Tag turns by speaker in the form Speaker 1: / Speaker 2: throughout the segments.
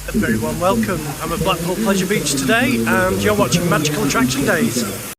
Speaker 1: A very warm welcome. I'm at Blackpool Pleasure Beach today and you're watching Magical Attraction Days.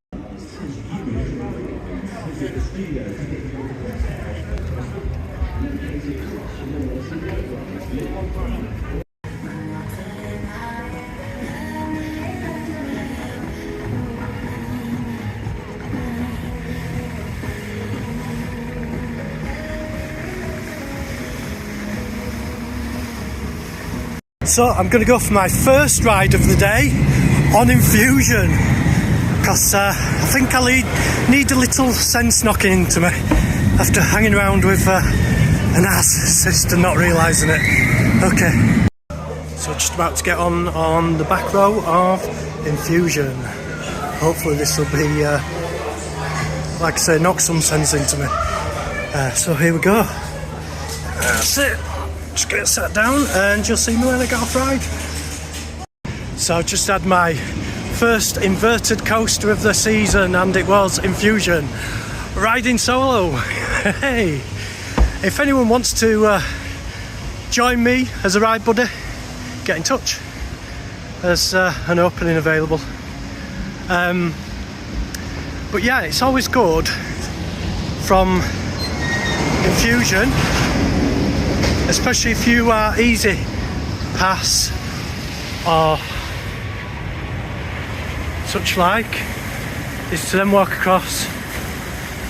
Speaker 1: So I'm going to go for my first ride of the day on Infusion because I think I need a little sense knocking into me after hanging around with an narcissist and not realising it. Okay, so just about to get on the back row of Infusion. Hopefully this will be, like I say, knock some sense into me. So here we go. That's it. Just get sat down and you'll see me when I get off ride. So I just had my first inverted coaster of the season and it was Infusion. Riding solo. Hey, if anyone wants to join me as a ride buddy, get in touch. There's an opening available. But yeah, it's always good from Infusion, especially if you are easy pass or such like, is to then walk across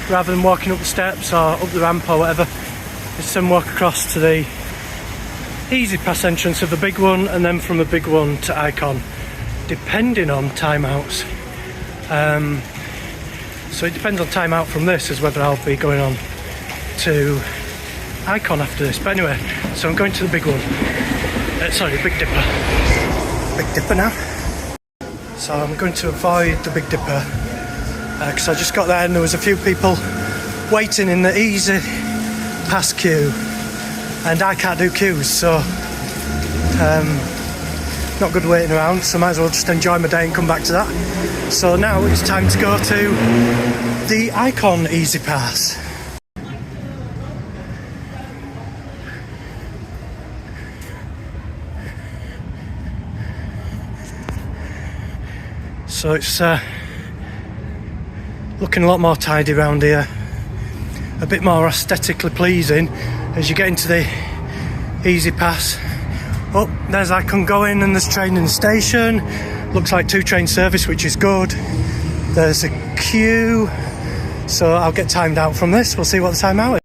Speaker 1: rather than walking up the steps or up the ramp or whatever. Is to then walk across to the easy pass entrance of the big one and then from the big one to Icon, depending on timeouts. So it depends on timeout from this as whether I'll be going on to Icon after this, but anyway, so I'm going to the big one. Sorry, Big Dipper. Big Dipper now. So I'm going to avoid the Big Dipper because I just got there and there was a few people waiting in the easy pass queue, and I can't do queues, so not good waiting around. So I might as well just enjoy my day and come back to that. So now it's time to go to the Icon Easy Pass. So it's looking a lot more tidy around here, a bit more aesthetically pleasing as you get into the Easy Pass. Oh, there's Icon going and there's train in the station. Looks like 2 train service, which is good. There's a queue, so I'll get timed out from this. We'll see what the time out is.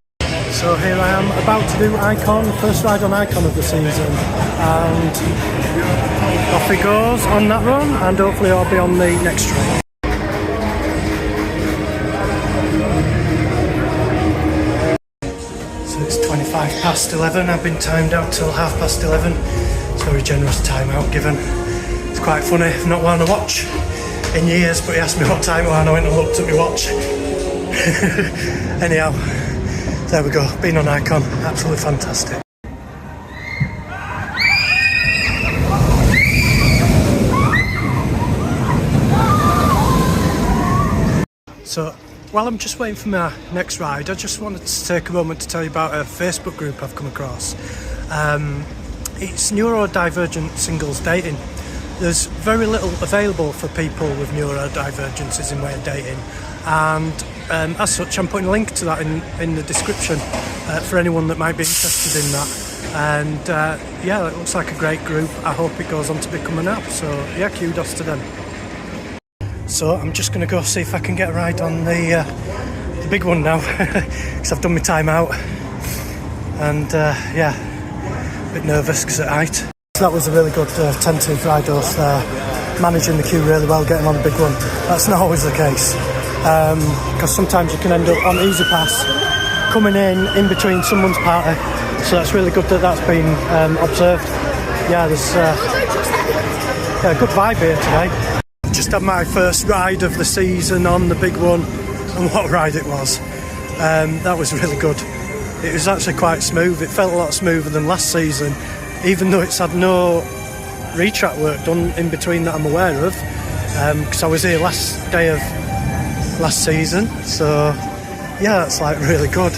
Speaker 1: So here I am about to do Icon, first ride on Icon of the season, and off he goes on that run, and hopefully I'll be on the next train. So it's 25 past 11, I've been timed out till 11:30. It's a very generous time out given. It's quite funny, I've not worn a watch in years, but he asked me what time it was and I went and looked at my watch. Anyhow, there we go, been on Icon, absolutely fantastic. So while I'm just waiting for my next ride, I just wanted to take a moment to tell you about a Facebook group I've come across. It's neurodivergent singles dating. There's very little available for people with neurodivergences in way of dating, and as such I'm putting a link to that in the description for anyone that might be interested in that. And yeah, it looks like a great group. I hope it goes on to become an app, so yeah, kudos to them. So I'm just going to go see if I can get a ride on the big one now because I've done my time out, and yeah, a bit nervous because at height. So that was a really good attentive ride host there, managing the queue really well, getting on the big one. That's not always the case because sometimes you can end up on Easy Pass coming in between someone's party, so that's really good that that's been observed. Yeah, there's a good vibe here today. Just had my first ride of the season on the big one, and what a ride it was. That was really good. It was actually quite smooth. It felt a lot smoother than last season, even though it's had no retrack work done in between that I'm aware of, because I was here last day of last season, so yeah, that's like really good.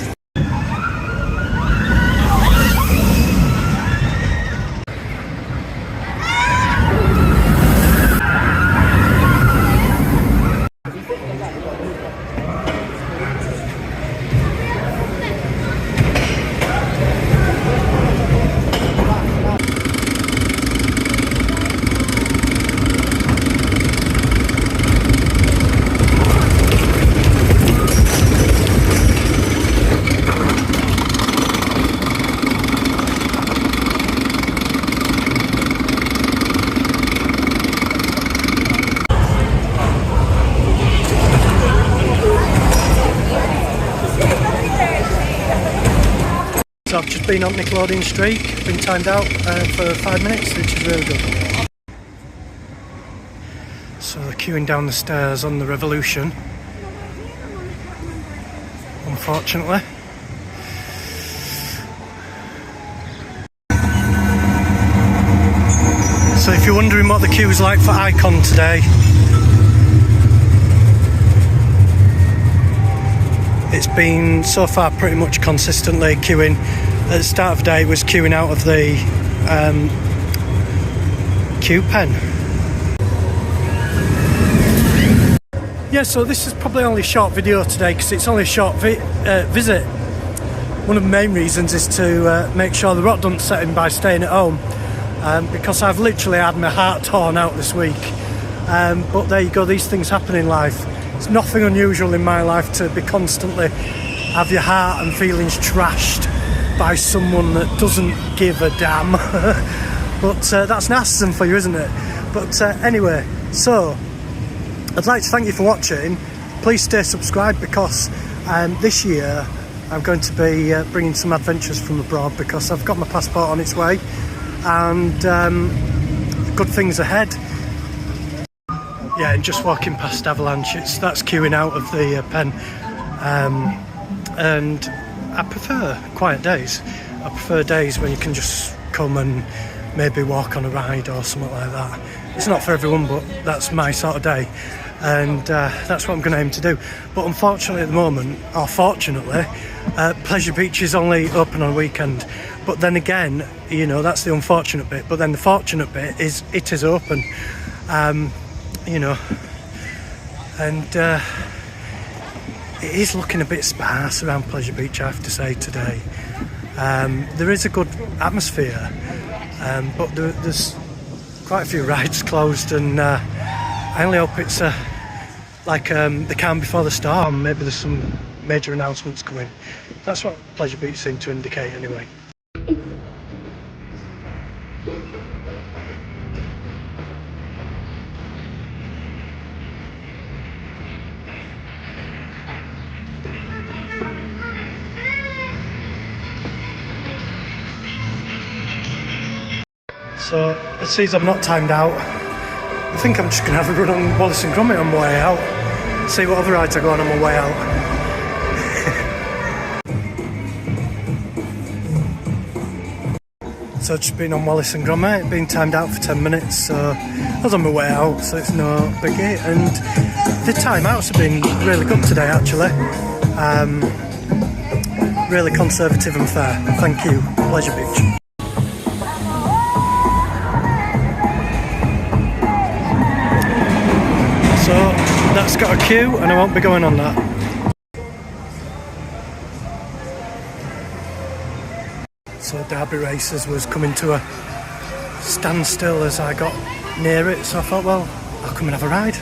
Speaker 1: So I've just been on Nickelodeon Streak, been timed out for 5 minutes, which is really good. So they're queuing down the stairs on the Revolution, unfortunately. So if you're wondering what the queue is like for Icon today, it's been so far pretty much consistently queuing. At the start of the day it was queuing out of the queue pen. Yeah, so this is probably only a short video today because it's only a short visit. One of the main reasons is to make sure the rot doesn't set in by staying at home, because I've literally had my heart torn out this week. But there you go, these things happen in life. It's nothing unusual in my life to be constantly have your heart and feelings trashed by someone that doesn't give a damn. But that's narcissism for you, isn't it? But anyway, so I'd like to thank you for watching. Please stay subscribed because this year I'm going to be bringing some adventures from abroad because I've got my passport on its way and good things ahead. Yeah, and just walking past Avalanche, that's queuing out of the pen, and I prefer quiet days. I prefer days when you can just come and maybe walk on a ride or something like that. It's not for everyone, but that's my sort of day, and that's what I'm going to aim to do. But unfortunately at the moment, or fortunately, Pleasure Beach is only open on a weekend. But then again, you know, that's the unfortunate bit. But then the fortunate bit is it is open. You know, and it is looking a bit sparse around Pleasure Beach, I have to say, today. There is a good atmosphere, but there's quite a few rides closed, and I only hope it's like the calm before the storm. Maybe there's some major announcements coming. That's what Pleasure Beach seemed to indicate anyway. So, it seems I'm not timed out. I think I'm just going to have a run on Wallace and Gromit on my way out. See what other rides I go on my way out. So I've just been on Wallace and Gromit, been timed out for 10 minutes, so I was on my way out, so it's no biggie. And the timeouts have been really good today, actually. Really conservative and fair. Thank you, Pleasure Beach. So that's got a queue and I won't be going on that. So Derby Races was coming to a standstill as I got near it, so I thought, well, I'll come and have a ride.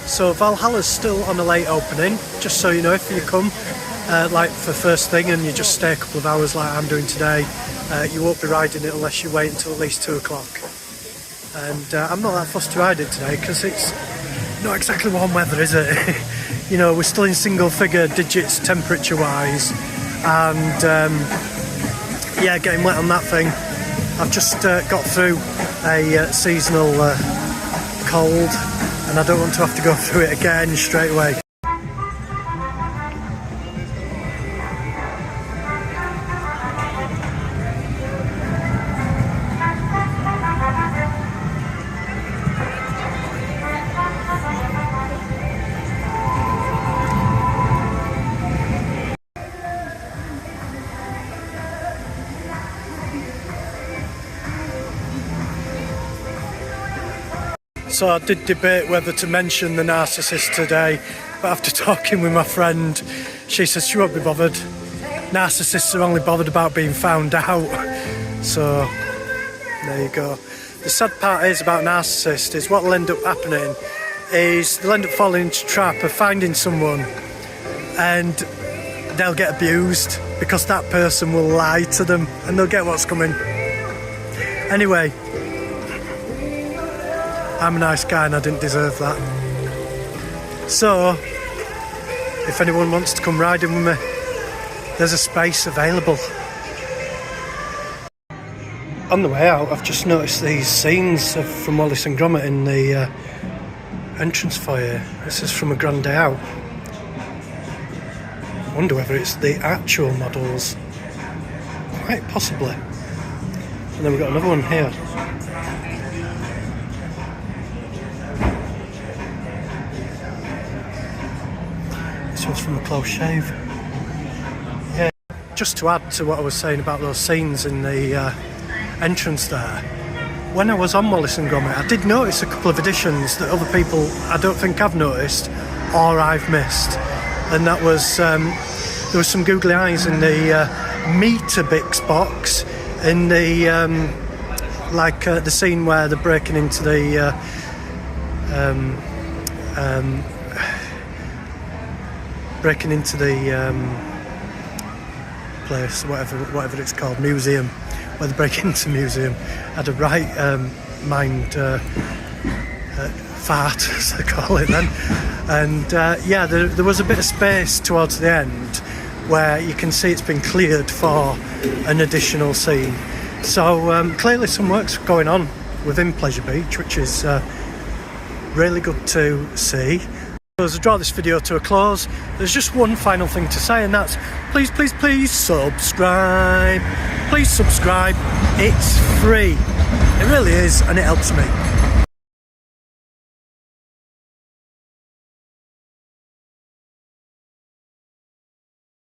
Speaker 1: So Valhalla's still on a late opening, just so you know, if you come like for first thing and you just stay a couple of hours like I'm doing today, you won't be riding it unless you wait until at least 2 o'clock. And I'm not that fussed to ride it today because it's not exactly warm weather, is it? You know, we're still in single figure digits temperature wise, and yeah, getting wet on that thing. I've just got through a seasonal cold, and I don't want to have to go through it again straight away. So I did debate whether to mention the narcissist today. but after talking with my friend, she says she won't be bothered. Narcissists are only bothered about being found out. So there you go. The sad part is about narcissists is what will end up happening is they'll end up falling into a trap of finding someone and they'll get abused because that person will lie to them and they'll get what's coming. Anyway, I'm a nice guy and I didn't deserve that. So, if anyone wants to come riding with me, there's a space available. On the way out, I've just noticed these scenes from Wallace and Gromit in the entrance foyer. This is from A Grand Day Out. I wonder whether it's the actual models. Quite possibly. And then we've got another one here. This one's from A Close Shave. Yeah. Just to add to what I was saying about those scenes in the entrance there, when I was on Wallace and Gromit, I did notice a couple of additions that other people I don't think have noticed or I've missed, and that was there was some googly eyes in the Meterbix box in the the scene where they're breaking into the place, whatever it's called, museum, where they break into museum. I had a right mind fart, as they call it then. And yeah, there was a bit of space towards the end where you can see it's been cleared for an additional scene. So clearly some work's going on within Pleasure Beach, which is really good to see. As I draw this video to a close, there's just one final thing to say, and that's please, please, please subscribe. Please subscribe. It's free. It really is, and it helps me.